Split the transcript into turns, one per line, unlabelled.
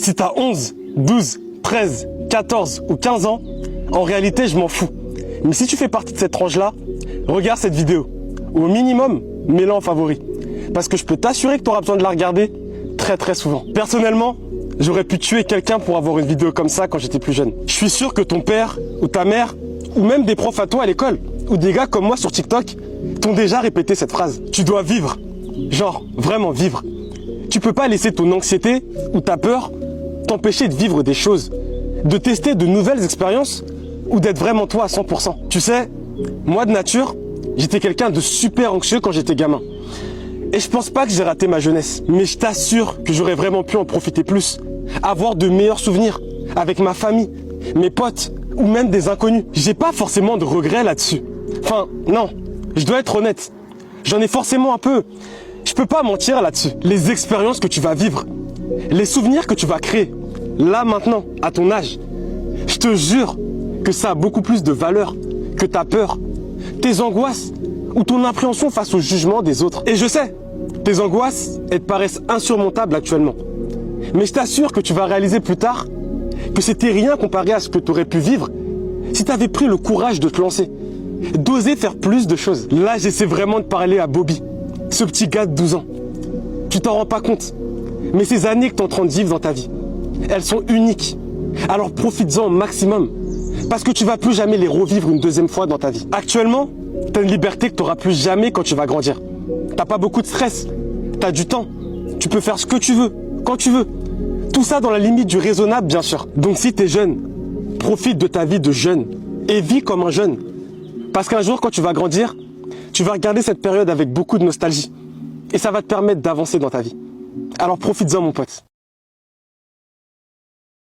Si t'as 11, 12, 13, 14 ou 15 ans, en réalité, je m'en fous. Mais si tu fais partie de cette tranche-là, regarde cette vidéo. Ou au minimum, mets-la en favori. Parce que je peux t'assurer que tu auras besoin de la regarder très souvent. Personnellement, j'aurais pu tuer quelqu'un pour avoir une vidéo comme ça quand j'étais plus jeune. Je suis sûr que ton père ou ta mère, ou même des profs à toi à l'école, ou des gars comme moi sur TikTok, t'ont déjà répété cette phrase. Tu dois vivre. Genre, vraiment vivre. Tu peux pas laisser ton anxiété ou ta peur t'empêcher de vivre des choses, de tester de nouvelles expériences ou d'être vraiment toi à 100%. Tu sais, moi de nature, j'étais quelqu'un de super anxieux quand j'étais gamin. Et je pense pas que j'ai raté ma jeunesse, mais je t'assure que j'aurais vraiment pu en profiter plus, avoir de meilleurs souvenirs avec ma famille, mes potes ou même des inconnus. J'ai pas forcément de regrets là-dessus. Enfin, non, je dois être honnête. J'en ai forcément un peu. Je peux pas mentir là-dessus. Les expériences que tu vas vivre, les souvenirs que tu vas créer, là maintenant, à ton âge, je te jure que ça a beaucoup plus de valeur que ta peur, tes angoisses ou ton appréhension face au jugement des autres. Et je sais, tes angoisses, elles te paraissent insurmontables actuellement. Mais je t'assure que tu vas réaliser plus tard que c'était rien comparé à ce que tu aurais pu vivre si tu avais pris le courage de te lancer, d'oser faire plus de choses. Là, j'essaie vraiment de parler à Bobby, ce petit gars de 12 ans. Tu t'en rends pas compte, mais ces années que tu es en train de vivre dans ta vie, elles sont uniques. Alors profites-en au maximum, parce que tu vas plus jamais les revivre une deuxième fois dans ta vie. Actuellement, tu as une liberté que tu n'auras plus jamais quand tu vas grandir. T'as pas beaucoup de stress, tu as du temps, tu peux faire ce que tu veux, quand tu veux. Tout ça dans la limite du raisonnable, bien sûr. Donc si tu es jeune, profite de ta vie de jeune et vis comme un jeune. Parce qu'un jour, quand tu vas grandir, tu vas regarder cette période avec beaucoup de nostalgie. Et ça va te permettre d'avancer dans ta vie. Alors profites-en, mon pote.